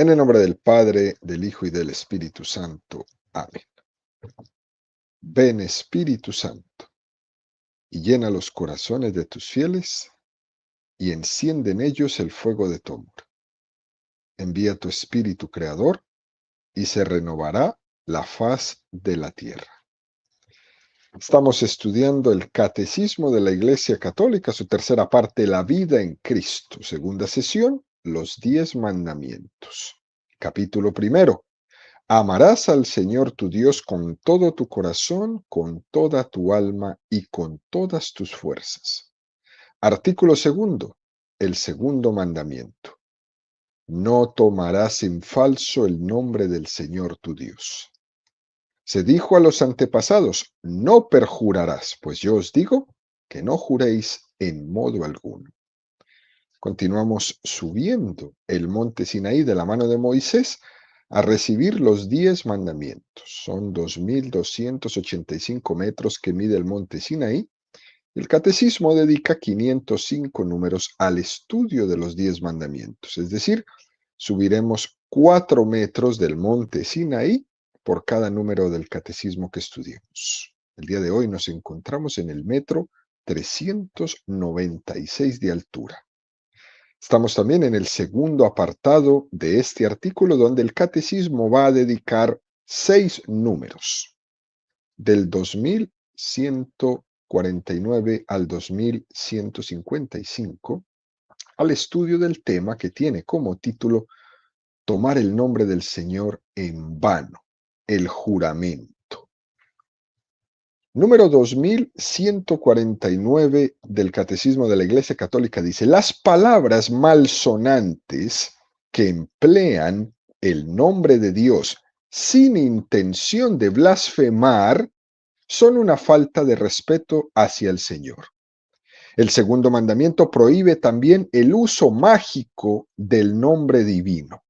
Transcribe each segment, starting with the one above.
En el nombre del Padre, del Hijo y del Espíritu Santo. Amén. Ven, Espíritu Santo, y llena los corazones de tus fieles, y enciende en ellos el fuego de tu amor. Envía tu Espíritu Creador, y se renovará la faz de la tierra. Estamos estudiando el Catecismo de la Iglesia Católica, su tercera parte, la vida en Cristo. Segunda sesión, los 10 mandamientos. Capítulo primero. Amarás al Señor tu Dios con todo tu corazón, con toda tu alma y con todas tus fuerzas. Artículo segundo. El segundo mandamiento. No tomarás en falso el nombre del Señor tu Dios. Se dijo a los antepasados, no perjurarás, pues yo os digo que no juréis en modo alguno. Continuamos subiendo el monte Sinaí de la mano de Moisés a recibir los 10 mandamientos. Son 2.285 metros que mide el monte Sinaí. El catecismo dedica 505 números al estudio de los 10 mandamientos, es decir, subiremos 4 metros del monte Sinaí por cada número del catecismo que estudiemos. El día de hoy nos encontramos en el metro 396 de altura. Estamos también en el segundo apartado de este artículo, donde el catecismo va a dedicar 6 números, del 2149 al 2155, al estudio del tema que tiene como título Tomar el nombre del Señor en vano, el juramento. Número 2149 del Catecismo de la Iglesia Católica dice: las palabras malsonantes que emplean el nombre de Dios sin intención de blasfemar son una falta de respeto hacia el Señor. El segundo mandamiento prohíbe también el uso mágico del nombre divino.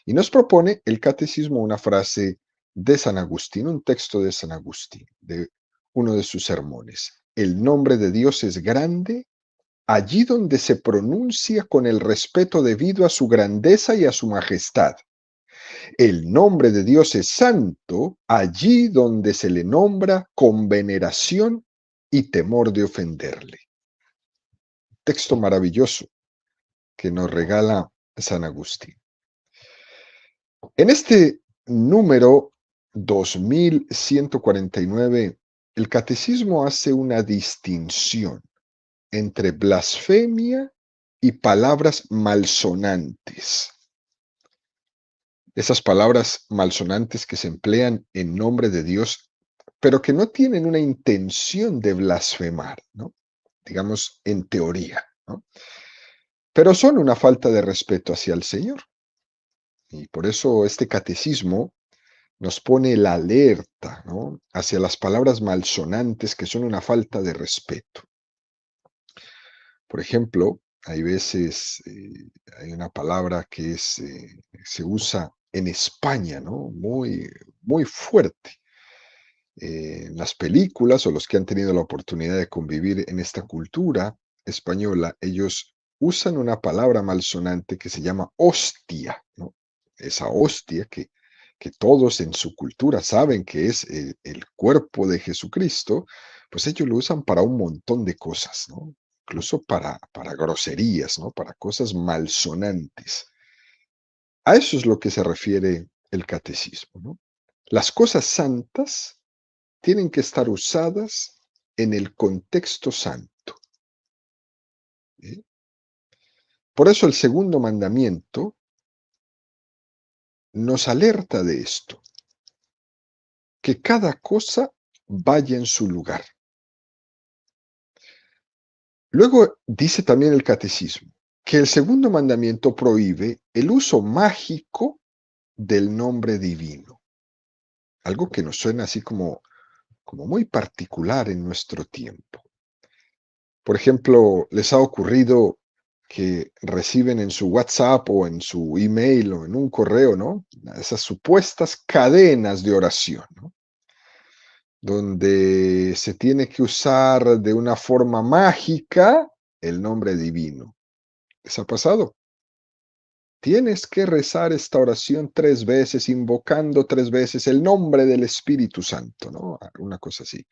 Y nos propone el catecismo una frase de San Agustín, un texto de San Agustín, de uno de sus sermones. El nombre de Dios es grande allí donde se pronuncia con el respeto debido a su grandeza y a su majestad. El nombre de Dios es santo allí donde se le nombra con veneración y temor de ofenderle. Texto maravilloso que nos regala San Agustín. En este número 2149, el catecismo hace una distinción entre blasfemia y palabras malsonantes. Esas palabras malsonantes que se emplean en nombre de Dios, pero que no tienen una intención de blasfemar, ¿no? Digamos, en teoría, ¿no? Pero son una falta de respeto hacia el Señor. Y por eso este catecismo nos pone la alerta, ¿no?, hacia las palabras malsonantes que son una falta de respeto. Por ejemplo, hay veces, hay una palabra que se usa en España, ¿no?, muy fuerte. En las películas, o los que han tenido la oportunidad de convivir en esta cultura española, ellos usan una palabra malsonante que se llama hostia, ¿no? Esa hostia que todos en su cultura saben que es el cuerpo de Jesucristo, pues ellos lo usan para un montón de cosas, ¿no? Incluso para groserías, ¿no? Para cosas malsonantes. A eso es lo que se refiere el catecismo, ¿no? Las cosas santas tienen que estar usadas en el contexto santo, ¿sí? Por eso el segundo mandamiento nos alerta de esto, que cada cosa vaya en su lugar. Luego dice también el catecismo que el segundo mandamiento prohíbe el uso mágico del nombre divino, algo que nos suena así como muy particular en nuestro tiempo. Por ejemplo, ¿les ha ocurrido que reciben en su WhatsApp o en su email o en un correo, ¿no?, esas supuestas cadenas de oración, ¿no?, donde se tiene que usar de una forma mágica el nombre divino? ¿Les ha pasado? tienes que rezar esta oración 3 veces, invocando 3 veces el nombre del Espíritu Santo, ¿no? Una cosa así.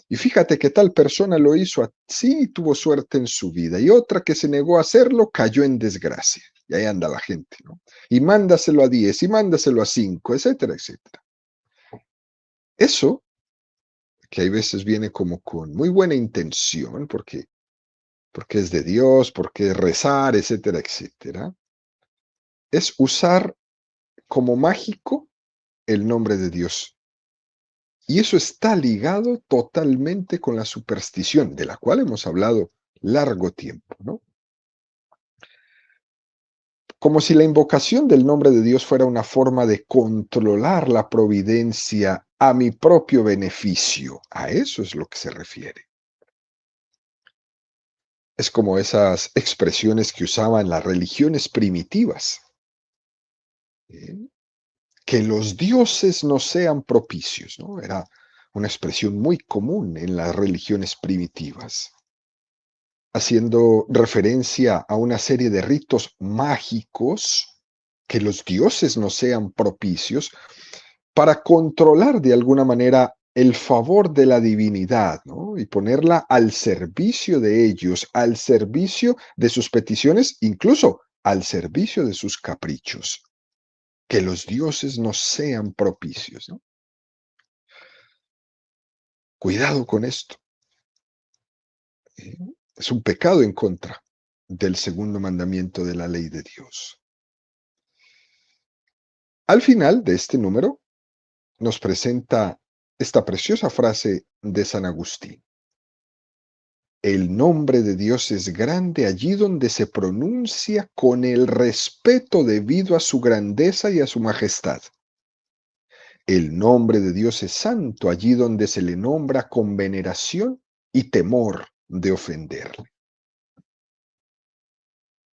Y fíjate que tal persona lo hizo así y tuvo suerte en su vida, y otra que se negó a hacerlo cayó en desgracia. Y ahí anda la gente, ¿no? Y mándaselo a 10, y mándaselo a 5, etcétera, etcétera. Eso, que hay veces viene como con muy buena intención, porque es de Dios, porque es rezar, etcétera, etcétera, es usar como mágico el nombre de Dios. Y eso está ligado totalmente con la superstición, de la cual hemos hablado largo tiempo, ¿no? Como si la invocación del nombre de Dios fuera una forma de controlar la providencia a mi propio beneficio. A eso es lo que se refiere. Es como esas expresiones que usaban las religiones primitivas. ¿Eh? Que los dioses no sean propicios, ¿no? Era una expresión muy común en las religiones primitivas, haciendo referencia a una serie de ritos mágicos, que los dioses no sean propicios, para controlar de alguna manera el favor de la divinidad, ¿no? Y ponerla al servicio de ellos, al servicio de sus peticiones, incluso al servicio de sus caprichos. Que los dioses no sean propicios, ¿no? Cuidado con esto. ¿Eh? Es un pecado en contra del segundo mandamiento de la ley de Dios. Al final de este número nos presenta esta preciosa frase de San Agustín. El nombre de Dios es grande allí donde se pronuncia con el respeto debido a su grandeza y a su majestad. El nombre de Dios es santo allí donde se le nombra con veneración y temor de ofenderle.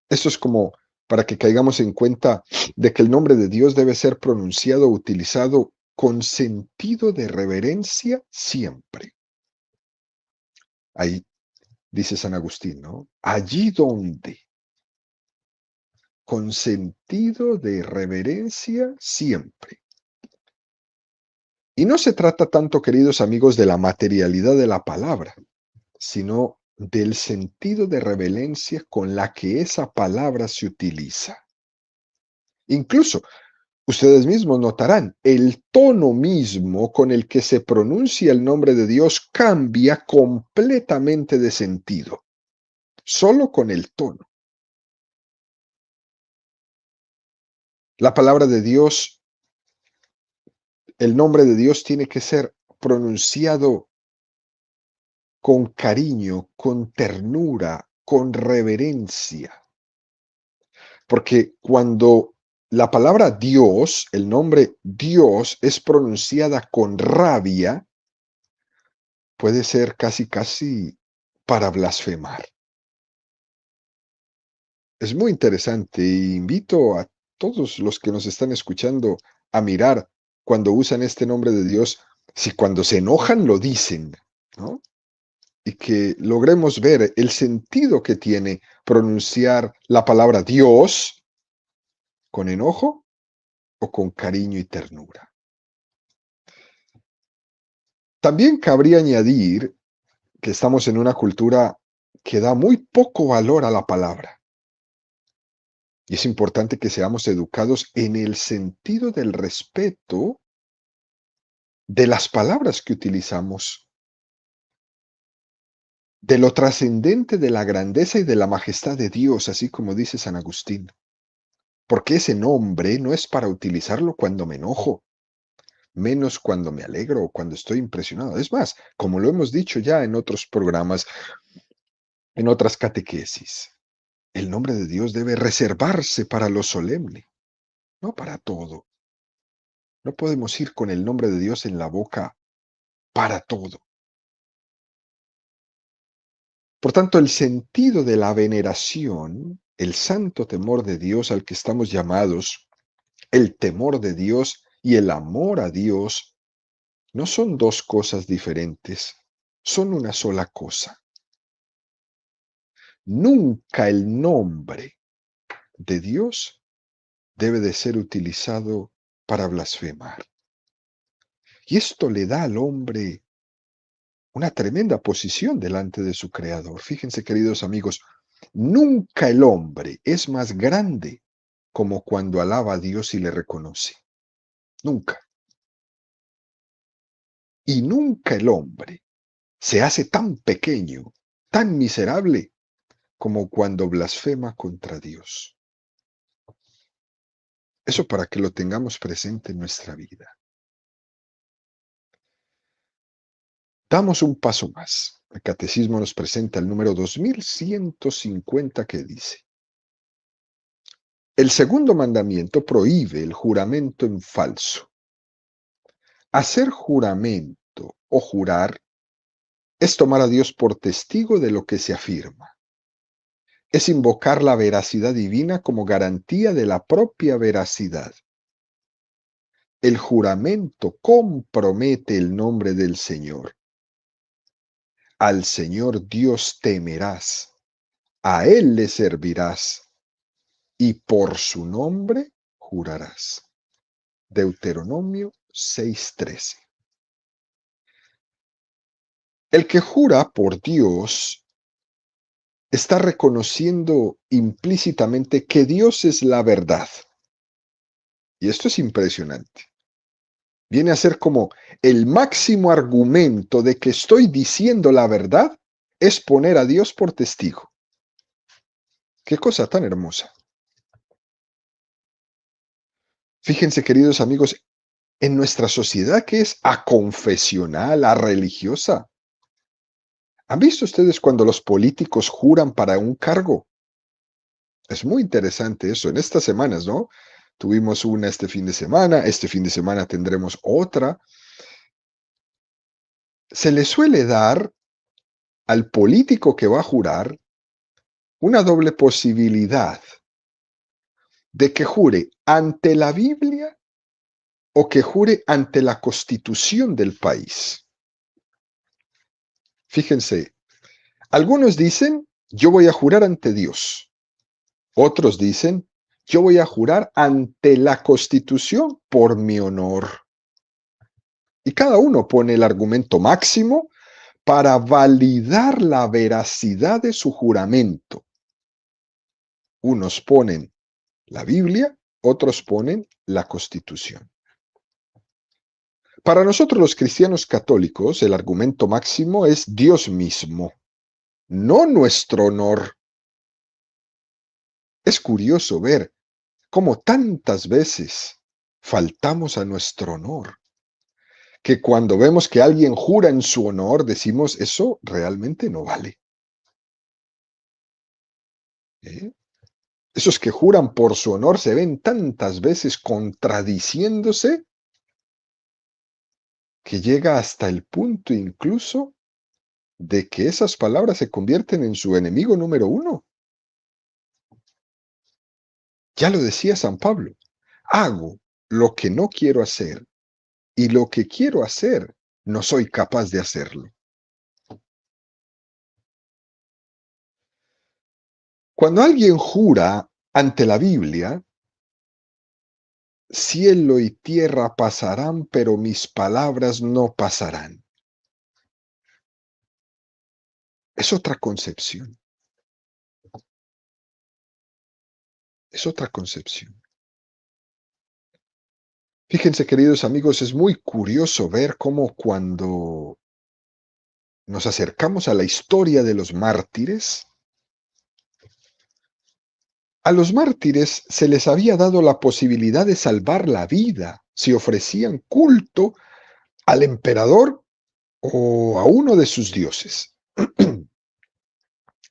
Esto es como para que caigamos en cuenta de que el nombre de Dios debe ser pronunciado o utilizado con sentido de reverencia siempre. Ahí dice San Agustín, ¿no? Allí donde, con sentido de reverencia siempre. Y no se trata tanto, queridos amigos, de la materialidad de la palabra, sino del sentido de reverencia con la que esa palabra se utiliza. Incluso, ustedes mismos notarán, el tono mismo con el que se pronuncia el nombre de Dios cambia completamente de sentido, solo con el tono. La palabra de Dios, el nombre de Dios tiene que ser pronunciado con cariño, con ternura, con reverencia. Porque cuando la palabra Dios, el nombre Dios, es pronunciada con rabia, puede ser casi, casi para blasfemar. Es muy interesante e invito a todos los que nos están escuchando a mirar cuando usan este nombre de Dios, si cuando se enojan lo dicen, ¿no? Y que logremos ver el sentido que tiene pronunciar la palabra Dios con enojo o con cariño y ternura. También cabría añadir que estamos en una cultura que da muy poco valor a la palabra. Y es importante que seamos educados en el sentido del respeto de las palabras que utilizamos, de lo trascendente de la grandeza y de la majestad de Dios, así como dice San Agustín. Porque ese nombre no es para utilizarlo cuando me enojo, menos cuando me alegro o cuando estoy impresionado. Es más, como lo hemos dicho ya en otros programas, en otras catequesis, el nombre de Dios debe reservarse para lo solemne, no para todo. No podemos ir con el nombre de Dios en la boca para todo. Por tanto, el sentido de la veneración, el santo temor de Dios al que estamos llamados, el temor de Dios y el amor a Dios, no son dos cosas diferentes, son una sola cosa. Nunca el nombre de Dios debe de ser utilizado para blasfemar. Y esto le da al hombre una tremenda posición delante de su Creador. Fíjense, queridos amigos, nunca el hombre es más grande como cuando alaba a Dios y le reconoce. Nunca. Y nunca el hombre se hace tan pequeño, tan miserable, como cuando blasfema contra Dios. Eso para que lo tengamos presente en nuestra vida. Damos un paso más. El Catecismo nos presenta el número 2150 que dice: el segundo mandamiento prohíbe el juramento en falso. Hacer juramento o jurar es tomar a Dios por testigo de lo que se afirma. Es invocar la veracidad divina como garantía de la propia veracidad. El juramento compromete el nombre del Señor. Al Señor Dios temerás, a Él le servirás, y por su nombre jurarás. Deuteronomio 6:13. El que jura por Dios está reconociendo implícitamente que Dios es la verdad. Y esto es impresionante. Viene a ser como el máximo argumento de que estoy diciendo la verdad es poner a Dios por testigo. Qué cosa tan hermosa. Fíjense, queridos amigos, en nuestra sociedad que es aconfesional, religiosa. ¿Han visto ustedes cuando los políticos juran para un cargo? Es muy interesante eso. En estas semanas, ¿no? Tuvimos una este fin de semana tendremos otra. Se le suele dar al político que va a jurar una doble posibilidad de que jure ante la Biblia o que jure ante la Constitución del país. Fíjense, algunos dicen, yo voy a jurar ante Dios. Otros dicen, yo voy a jurar ante la Constitución por mi honor. Y cada uno pone el argumento máximo para validar la veracidad de su juramento. Unos ponen la Biblia, otros ponen la Constitución. Para nosotros los cristianos católicos, el argumento máximo es Dios mismo, no nuestro honor. Es curioso ver cómo tantas veces faltamos a nuestro honor, que cuando vemos que alguien jura en su honor, decimos, eso realmente no vale. Esos que juran por su honor se ven tantas veces contradiciéndose que llega hasta el punto incluso de que esas palabras se convierten en su enemigo número uno. Ya lo decía San Pablo, hago lo que no quiero hacer y lo que quiero hacer no soy capaz de hacerlo. Cuando alguien jura ante la Biblia, cielo y tierra pasarán, pero mis palabras no pasarán. Es otra concepción. Es otra concepción. Fíjense, queridos amigos, es muy curioso ver cómo cuando nos acercamos a la historia de los mártires, a los mártires se les había dado la posibilidad de salvar la vida si ofrecían culto al emperador o a uno de sus dioses.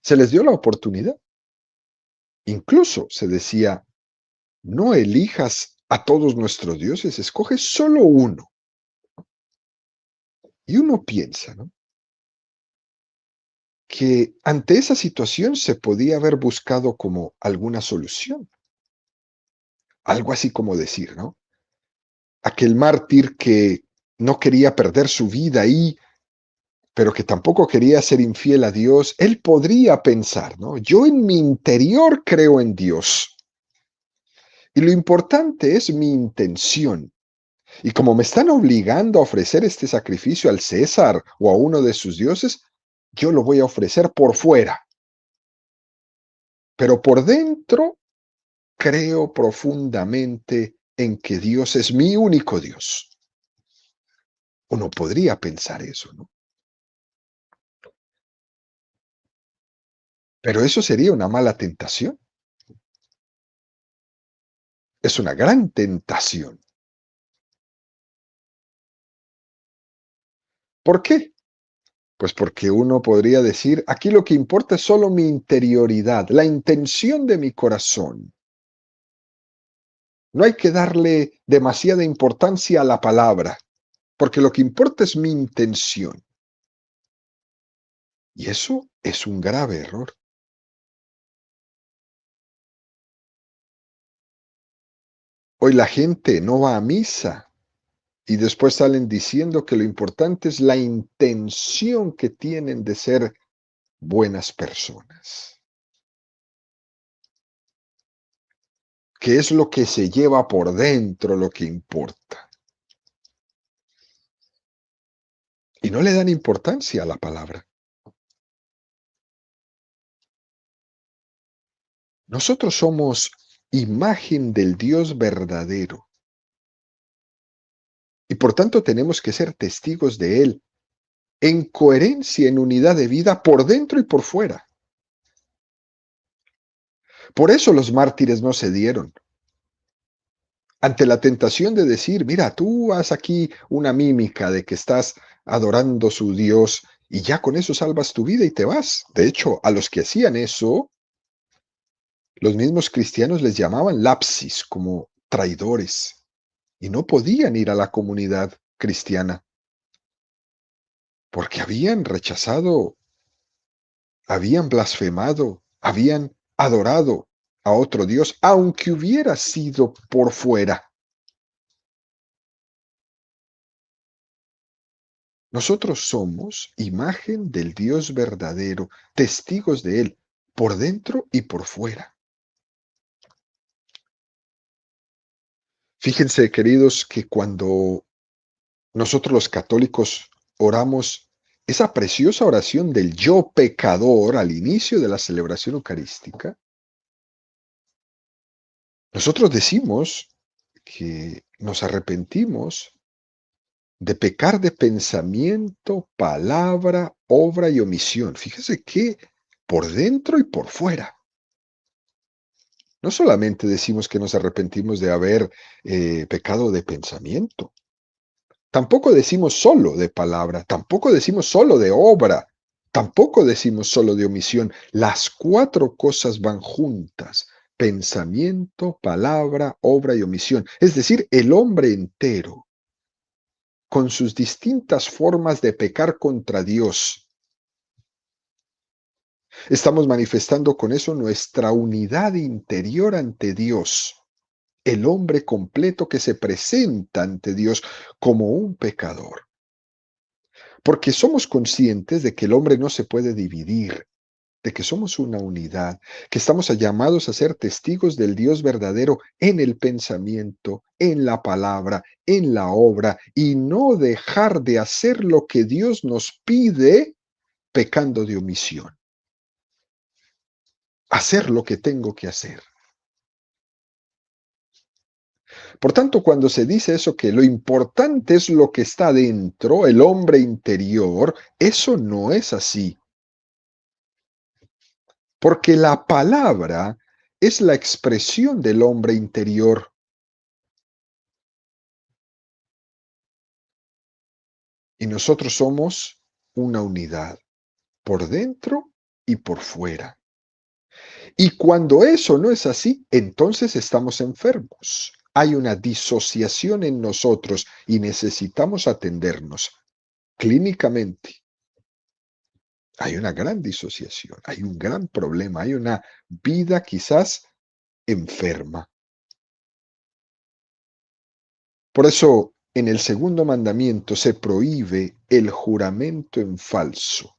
Se les dio la oportunidad. Incluso se decía, no elijas a todos nuestros dioses, escoge solo uno. Y uno piensa, ¿no?, que ante esa situación se podía haber buscado como alguna solución. Algo así como decir, ¿no? Aquel mártir que no quería perder su vida ahí, pero que tampoco quería ser infiel a Dios, él podría pensar, ¿no? Yo en mi interior creo en Dios. Y lo importante es mi intención. Y como me están obligando a ofrecer este sacrificio al César o a uno de sus dioses, yo lo voy a ofrecer por fuera. Pero por dentro creo profundamente en que Dios es mi único Dios. Uno podría pensar eso, ¿no? Pero eso sería una mala tentación. Es una gran tentación. ¿Por qué? Pues porque uno podría decir, aquí lo que importa es solo mi interioridad, la intención de mi corazón. No hay que darle demasiada importancia a la palabra, porque lo que importa es mi intención. Y eso es un grave error. Hoy la gente no va a misa y después salen diciendo que lo importante es la intención que tienen de ser buenas personas. Que es lo que se lleva por dentro lo que importa. Y no le dan importancia a la palabra. Nosotros somos imagen del Dios verdadero y por tanto tenemos que ser testigos de Él en coherencia, en unidad de vida por dentro y por fuera. Por eso los mártires no cedieron. Ante la tentación de decir, mira, tú haz aquí una mímica de que estás adorando su Dios y ya con eso salvas tu vida y te vas. De hecho, a los que hacían eso, los mismos cristianos les llamaban lapsis, como traidores, y no podían ir a la comunidad cristiana porque habían rechazado, habían blasfemado, habían adorado a otro Dios, aunque hubiera sido por fuera. Nosotros somos imagen del Dios verdadero, testigos de Él, por dentro y por fuera. Fíjense, queridos, que cuando nosotros los católicos oramos esa preciosa oración del yo pecador al inicio de la celebración eucarística, nosotros decimos que nos arrepentimos de pecar de pensamiento, palabra, obra y omisión. Fíjese que por dentro y por fuera. No solamente decimos que nos arrepentimos de haber pecado de pensamiento, tampoco decimos solo de palabra, tampoco decimos solo de obra, tampoco decimos solo de omisión. Las cuatro cosas van juntas: pensamiento, palabra, obra y omisión. Es decir, el hombre entero, con sus distintas formas de pecar contra Dios. Estamos manifestando con eso nuestra unidad interior ante Dios. El hombre completo que se presenta ante Dios como un pecador. Porque somos conscientes de que el hombre no se puede dividir, de que somos una unidad, que estamos llamados a ser testigos del Dios verdadero en el pensamiento, en la palabra, en la obra, y no dejar de hacer lo que Dios nos pide pecando de omisión. Hacer lo que tengo que hacer. Por tanto, cuando se dice eso, que lo importante es lo que está dentro, el hombre interior, eso no es así. Porque la palabra es la expresión del hombre interior. Y nosotros somos una unidad, por dentro y por fuera. Y cuando eso no es así, entonces estamos enfermos. Hay una disociación en nosotros y necesitamos atendernos clínicamente. Hay una gran disociación, hay un gran problema, hay una vida quizás enferma. Por eso, en el segundo mandamiento se prohíbe el juramento en falso,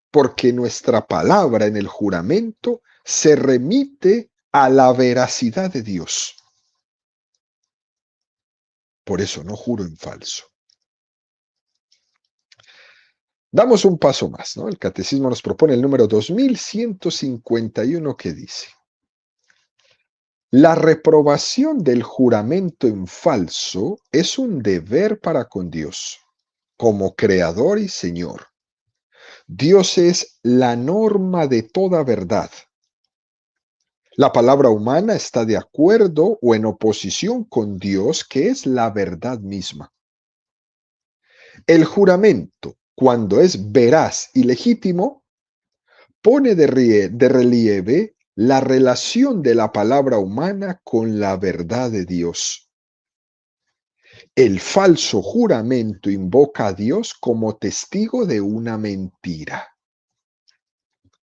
porque nuestra palabra en el juramento se remite a la veracidad de Dios. Por eso no juro en falso. Damos un paso más, ¿no? El catecismo nos propone el número 2151 que dice: la reprobación del juramento en falso es un deber para con Dios, como Creador y Señor. Dios es la norma de toda verdad. La palabra humana está de acuerdo o en oposición con Dios, que es la verdad misma. El juramento, cuando es veraz y legítimo, pone de relieve la relación de la palabra humana con la verdad de Dios. El falso juramento invoca a Dios como testigo de una mentira.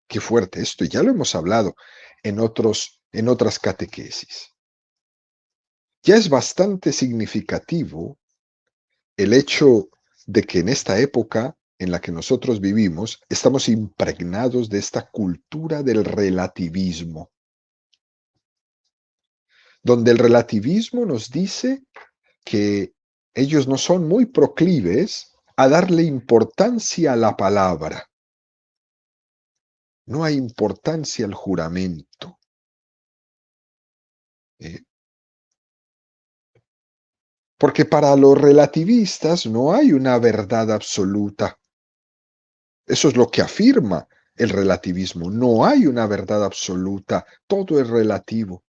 Qué fuerte esto, ya lo hemos hablado en otras catequesis. Ya es bastante significativo el hecho de que en esta época en la que nosotros vivimos estamos impregnados de esta cultura del relativismo, donde el relativismo nos dice que ellos no son muy proclives a darle importancia a la palabra. No hay importancia al juramento. ¿eh? Porque para los relativistas no hay una verdad absoluta. Eso es lo que afirma el relativismo. No hay una verdad absoluta. Todo es relativo.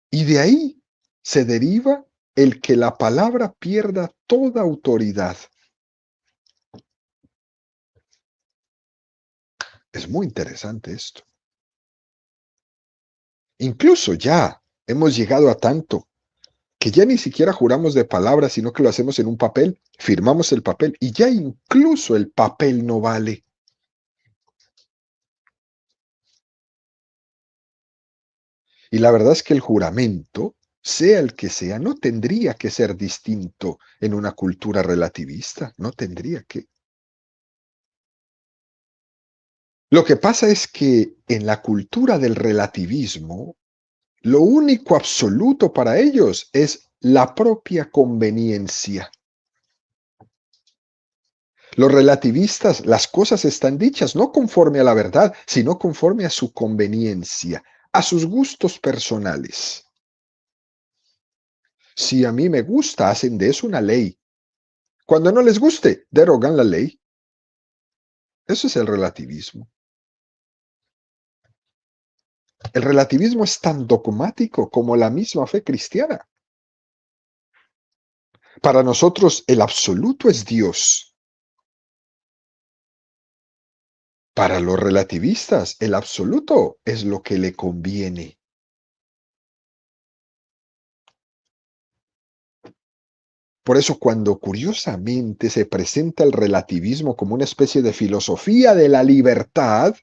Y de ahí se deriva el que la palabra pierda toda autoridad. Es muy interesante esto. Incluso ya hemos llegado a tanto que ya ni siquiera juramos de palabra, sino que lo hacemos en un papel, firmamos el papel y ya incluso el papel no vale. Y la verdad es que el juramento, sea el que sea, no tendría que ser distinto en una cultura relativista, no tendría que. Lo que pasa es que en la cultura del relativismo, lo único absoluto para ellos es la propia conveniencia. Los relativistas, las cosas están dichas no conforme a la verdad, sino conforme a su conveniencia, a sus gustos personales. Si a mí me gusta, hacen de eso una ley. Cuando no les guste, derogan la ley. Eso es el relativismo. El relativismo es tan dogmático como la misma fe cristiana. Para nosotros el absoluto es Dios. Para los relativistas el absoluto es lo que le conviene. Por eso cuando curiosamente se presenta el relativismo como una especie de filosofía de la libertad,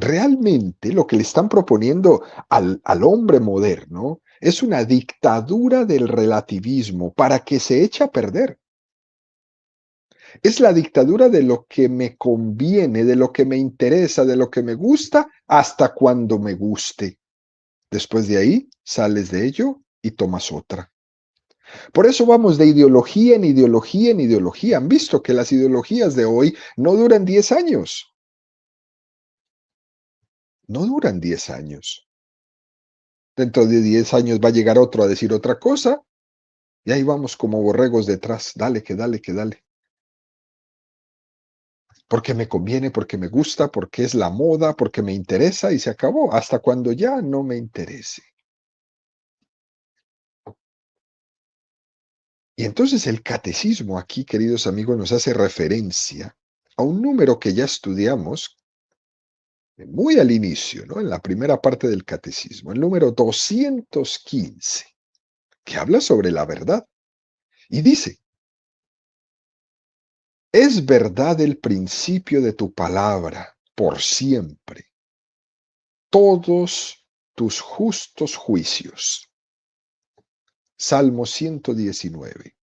realmente lo que le están proponiendo al hombre moderno es una dictadura del relativismo para que se eche a perder. Es la dictadura de lo que me conviene, de lo que me interesa, de lo que me gusta, hasta cuando me guste. Después de ahí, sales de ello y tomas otra. Por eso vamos de ideología en ideología en ideología. Han visto que las ideologías de hoy no duran 10 años. No duran 10 años. Dentro de 10 años va a llegar otro a decir otra cosa y ahí vamos como borregos detrás. Dale, que dale, que dale. Porque me conviene, porque me gusta, porque es la moda, porque me interesa y se acabó. Hasta cuando ya no me interese. Y entonces el catecismo aquí, queridos amigos, nos hace referencia a un número que ya estudiamos muy al inicio, ¿no? En la primera parte del catecismo, el número 215, que habla sobre la verdad. Y dice, es verdad el principio de tu palabra por siempre, todos tus justos juicios. Salmo 119.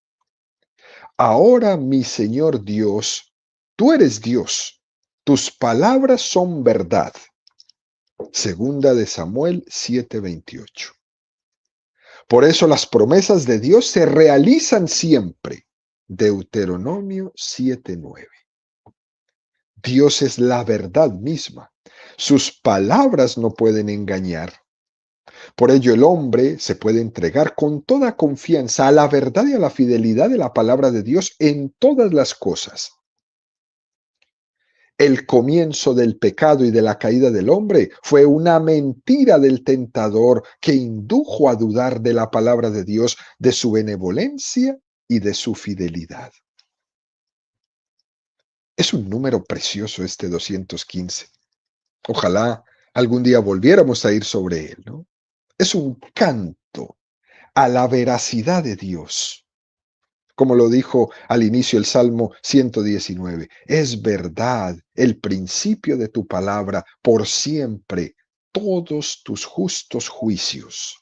Ahora, mi Señor Dios, tú eres Dios, tus palabras son verdad. Segunda de Samuel 7:28. Por eso las promesas de Dios se realizan siempre. Deuteronomio 7:9. Dios es la verdad misma. Sus palabras no pueden engañar. Por ello el hombre se puede entregar con toda confianza a la verdad y a la fidelidad de la palabra de Dios en todas las cosas. El comienzo del pecado y de la caída del hombre fue una mentira del tentador que indujo a dudar de la palabra de Dios, de su benevolencia y de su fidelidad. Es un número precioso este 215. Ojalá algún día volviéramos a ir sobre él, ¿no? Es un canto a la veracidad de Dios. Como lo dijo al inicio el Salmo 119, es verdad el principio de tu palabra por siempre, todos tus justos juicios.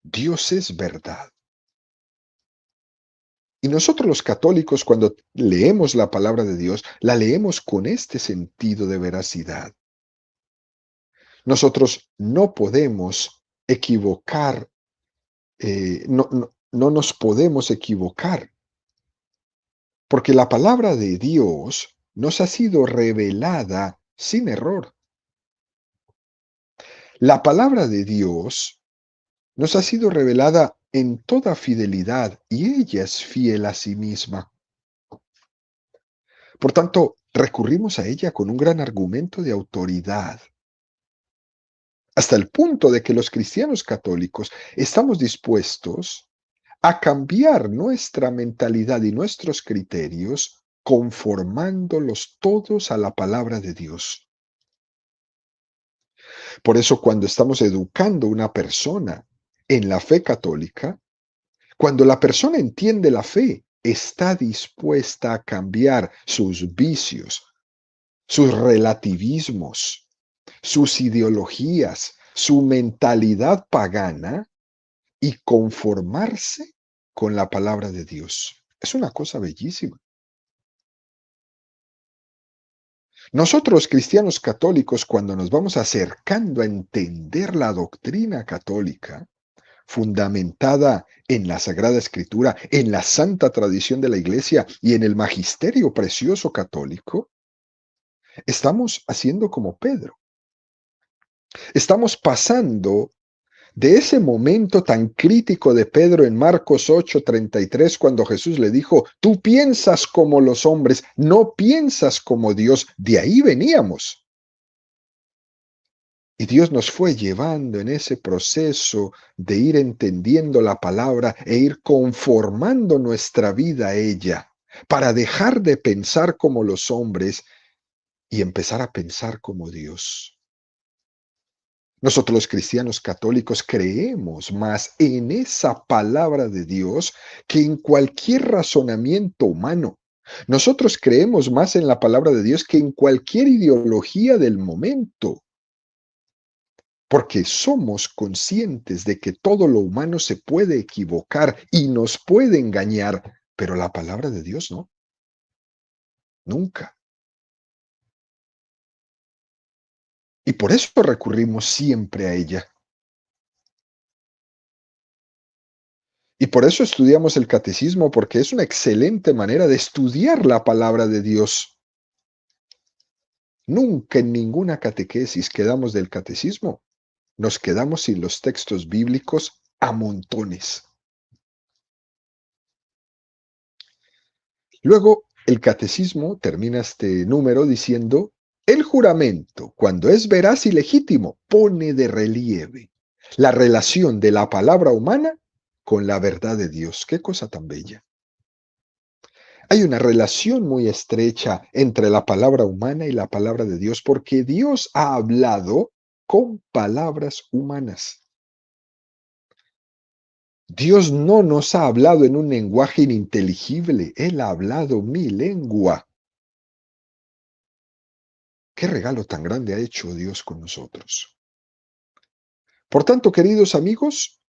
Dios es verdad. Y nosotros los católicos, cuando leemos la palabra de Dios, la leemos con este sentido de veracidad. Nosotros no podemos equivocar, no nos podemos equivocar, porque la palabra de Dios nos ha sido revelada sin error. La palabra de Dios nos ha sido revelada en toda fidelidad y ella es fiel a sí misma. Por tanto, recurrimos a ella con un gran argumento de autoridad, hasta el punto de que los cristianos católicos estamos dispuestos a cambiar nuestra mentalidad y nuestros criterios conformándolos todos a la palabra de Dios. Por eso cuando estamos educando a una persona en la fe católica, cuando la persona entiende la fe, está dispuesta a cambiar sus vicios, sus relativismos, sus ideologías, su mentalidad pagana y conformarse con la palabra de Dios. Es una cosa bellísima. Nosotros, cristianos católicos, cuando nos vamos acercando a entender la doctrina católica, fundamentada en la Sagrada Escritura, en la santa tradición de la Iglesia y en el magisterio precioso católico, estamos haciendo como Pedro. Estamos pasando de ese momento tan crítico de Pedro en Marcos 8:33, cuando Jesús le dijo, tú piensas como los hombres, no piensas como Dios. De ahí veníamos. Y Dios nos fue llevando en ese proceso de ir entendiendo la palabra e ir conformando nuestra vida a ella, para dejar de pensar como los hombres y empezar a pensar como Dios. Nosotros los cristianos católicos creemos más en esa palabra de Dios que en cualquier razonamiento humano. Nosotros creemos más en la palabra de Dios que en cualquier ideología del momento, porque somos conscientes de que todo lo humano se puede equivocar y nos puede engañar, pero la palabra de Dios no, nunca. Y por eso recurrimos siempre a ella. Y por eso estudiamos el catecismo, porque es una excelente manera de estudiar la palabra de Dios. Nunca en ninguna catequesis quedamos del catecismo. Nos quedamos sin los textos bíblicos a montones. Luego, el catecismo termina este número diciendo, el juramento, cuando es veraz y legítimo, pone de relieve la relación de la palabra humana con la verdad de Dios. Qué cosa tan bella. Hay una relación muy estrecha entre la palabra humana y la palabra de Dios, porque Dios ha hablado con palabras humanas. Dios no nos ha hablado en un lenguaje ininteligible, Él ha hablado mi lengua. Qué regalo tan grande ha hecho Dios con nosotros. Por tanto, queridos amigos,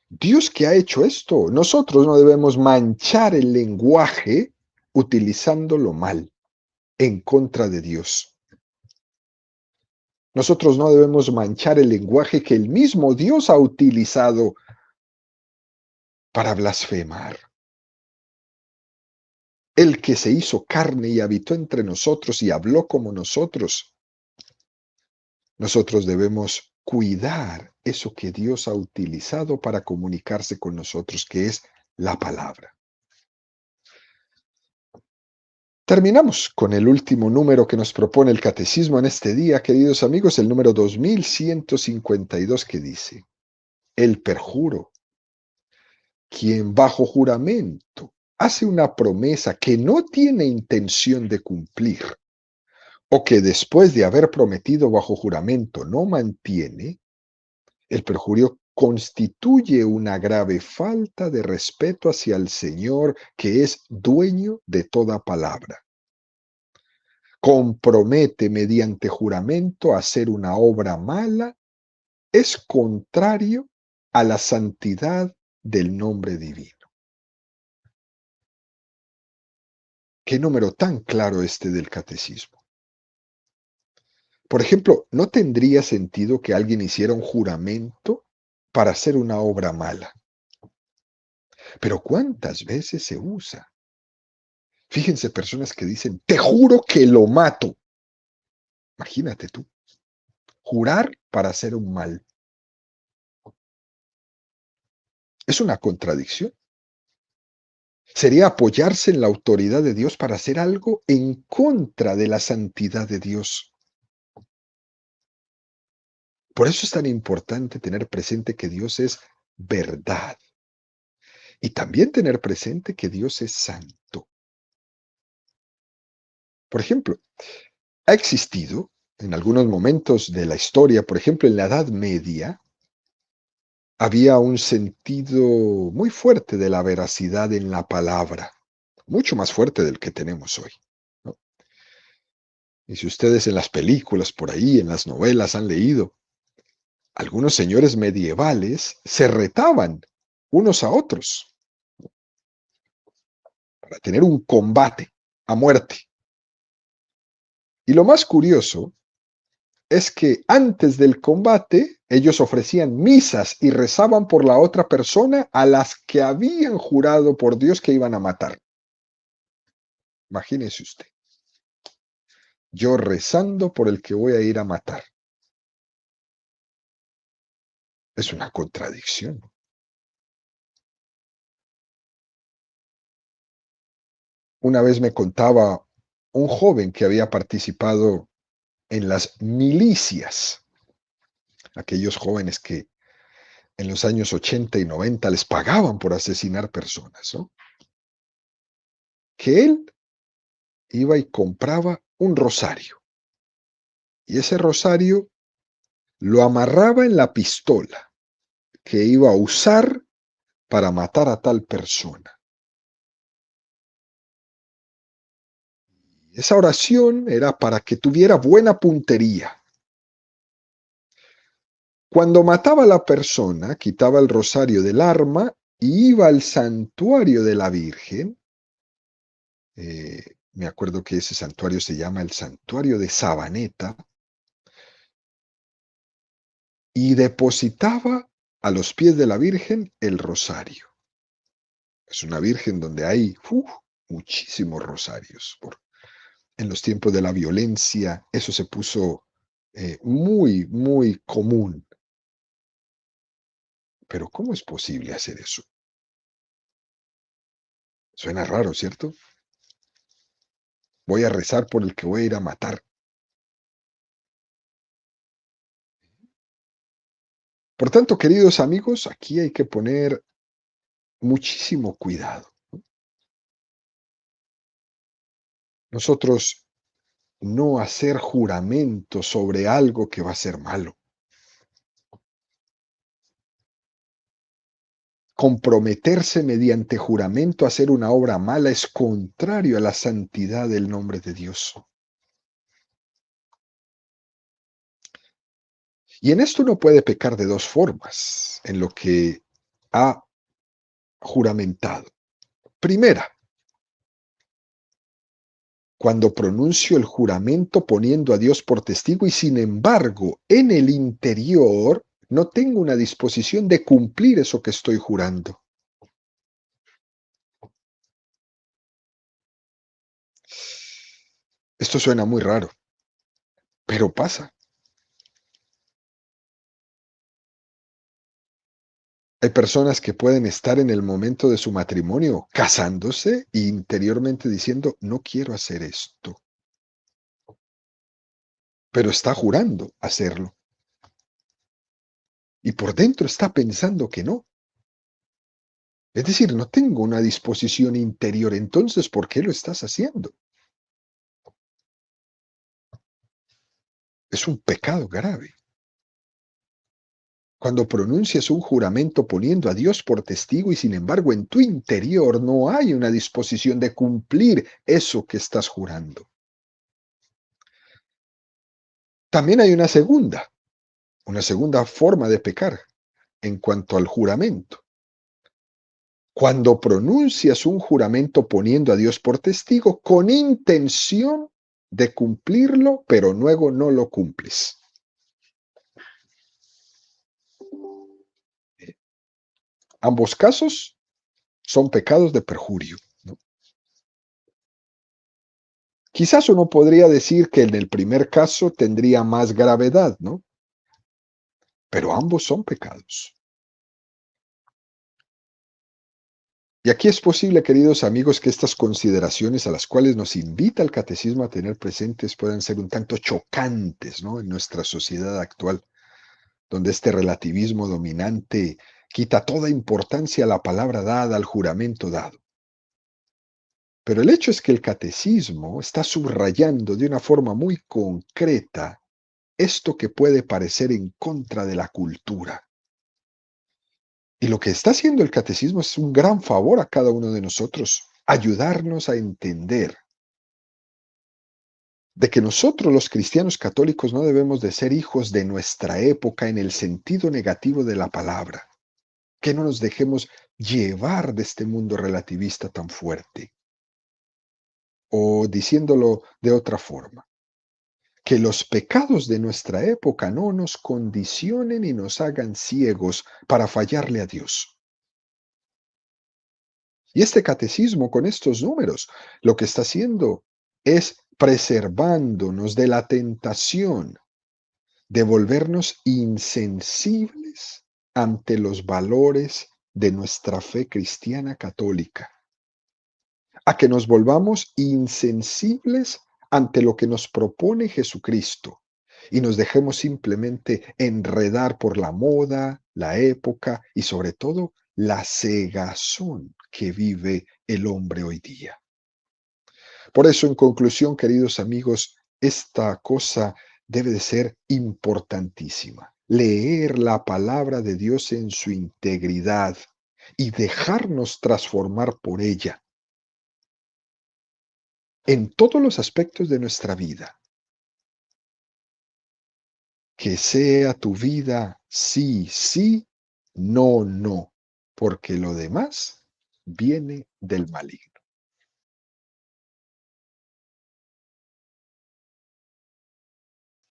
Dios que ha hecho esto, nosotros no debemos manchar el lenguaje utilizándolo mal en contra de Dios. Nosotros no debemos manchar el lenguaje que el mismo Dios ha utilizado para blasfemar. El que se hizo carne y habitó entre nosotros y habló como nosotros. Nosotros debemos cuidar eso que Dios ha utilizado para comunicarse con nosotros, que es la palabra. Terminamos con el último número que nos propone el catecismo en este día, queridos amigos, el número 2152, que dice: el perjuro, quien bajo juramento hace una promesa que no tiene intención de cumplir, o que después de haber prometido bajo juramento no mantiene, el perjurio constituye una grave falta de respeto hacia el Señor, que es dueño de toda palabra. Compromete mediante juramento a hacer una obra mala, es contrario a la santidad del nombre divino. Qué número tan claro este del catecismo. Por ejemplo, no tendría sentido que alguien hiciera un juramento para hacer una obra mala. Pero ¿cuántas veces se usa? Fíjense, personas que dicen: te juro que lo mato. Imagínate tú, jurar para hacer un mal. Es una contradicción. Sería apoyarse en la autoridad de Dios para hacer algo en contra de la santidad de Dios. Por eso es tan importante tener presente que Dios es verdad y también tener presente que Dios es santo. Por ejemplo, ha existido en algunos momentos de la historia, por ejemplo, en la Edad Media, había un sentido muy fuerte de la veracidad en la palabra, mucho más fuerte del que tenemos hoy, ¿no? Y si ustedes en las películas, por ahí, en las novelas han leído, algunos señores medievales se retaban unos a otros para tener un combate a muerte. Y lo más curioso es que antes del combate ellos ofrecían misas y rezaban por la otra persona a las que habían jurado por Dios que iban a matar. Imagínese usted, yo rezando por el que voy a ir a matar. Es una contradicción. Una vez me contaba un joven que había participado en las milicias, aquellos jóvenes que en los años 80 y 90 les pagaban por asesinar personas, ¿no? Que él iba y compraba un rosario, y ese rosario lo amarraba en la pistola que iba a usar para matar a tal persona. Esa oración era para que tuviera buena puntería. Cuando mataba a la persona, quitaba el rosario del arma y iba al santuario de la Virgen. Me acuerdo que ese santuario se llama el Santuario de Sabaneta, y depositaba a los pies de la Virgen el rosario. Es una Virgen donde hay muchísimos rosarios. En los tiempos de la violencia, eso se puso muy, muy común. Pero ¿cómo es posible hacer eso? Suena raro, ¿cierto? Voy a rezar por el que voy a ir a matar. Por tanto, queridos amigos, aquí hay que poner muchísimo cuidado. Nosotros no hacer juramento sobre algo que va a ser malo. Comprometerse mediante juramento a hacer una obra mala es contrario a la santidad del nombre de Dios. Y en esto uno puede pecar de dos formas en lo que ha juramentado. Primera, cuando pronuncio el juramento poniendo a Dios por testigo y sin embargo en el interior no tengo una disposición de cumplir eso que estoy jurando. Esto suena muy raro, pero pasa. Hay personas que pueden estar en el momento de su matrimonio casándose e interiormente diciendo, no quiero hacer esto, pero está jurando hacerlo. Y por dentro está pensando que no. Es decir, no tengo una disposición interior, entonces, ¿por qué lo estás haciendo? Es un pecado grave. Cuando pronuncias un juramento poniendo a Dios por testigo y sin embargo en tu interior no hay una disposición de cumplir eso que estás jurando. También hay una segunda forma de pecar en cuanto al juramento. Cuando pronuncias un juramento poniendo a Dios por testigo con intención de cumplirlo, pero luego no lo cumples. Ambos casos son pecados de perjurio, ¿no? Quizás uno podría decir que en el primer caso tendría más gravedad, ¿no? Pero ambos son pecados. Y aquí es posible, queridos amigos, que estas consideraciones a las cuales nos invita el catecismo a tener presentes puedan ser un tanto chocantes, ¿no? En nuestra sociedad actual, donde este relativismo dominante quita toda importancia a la palabra dada, al juramento dado. Pero el hecho es que el catecismo está subrayando de una forma muy concreta esto que puede parecer en contra de la cultura. Y lo que está haciendo el catecismo es un gran favor a cada uno de nosotros, ayudarnos a entender de que nosotros los cristianos católicos no debemos de ser hijos de nuestra época en el sentido negativo de la palabra, que no nos dejemos llevar de este mundo relativista tan fuerte. O diciéndolo de otra forma, que los pecados de nuestra época no nos condicionen y nos hagan ciegos para fallarle a Dios. Y este catecismo con estos números lo que está haciendo es preservándonos de la tentación de volvernos insensibles ante los valores de nuestra fe cristiana católica, a que nos volvamos insensibles ante lo que nos propone Jesucristo y nos dejemos simplemente enredar por la moda, la época y sobre todo la cegazón que vive el hombre hoy día. Por eso, en conclusión, queridos amigos, esta cosa debe de ser importantísima. Leer la palabra de Dios en su integridad y dejarnos transformar por ella en todos los aspectos de nuestra vida. Que sea tu vida sí, sí, no, no, porque lo demás viene del maligno.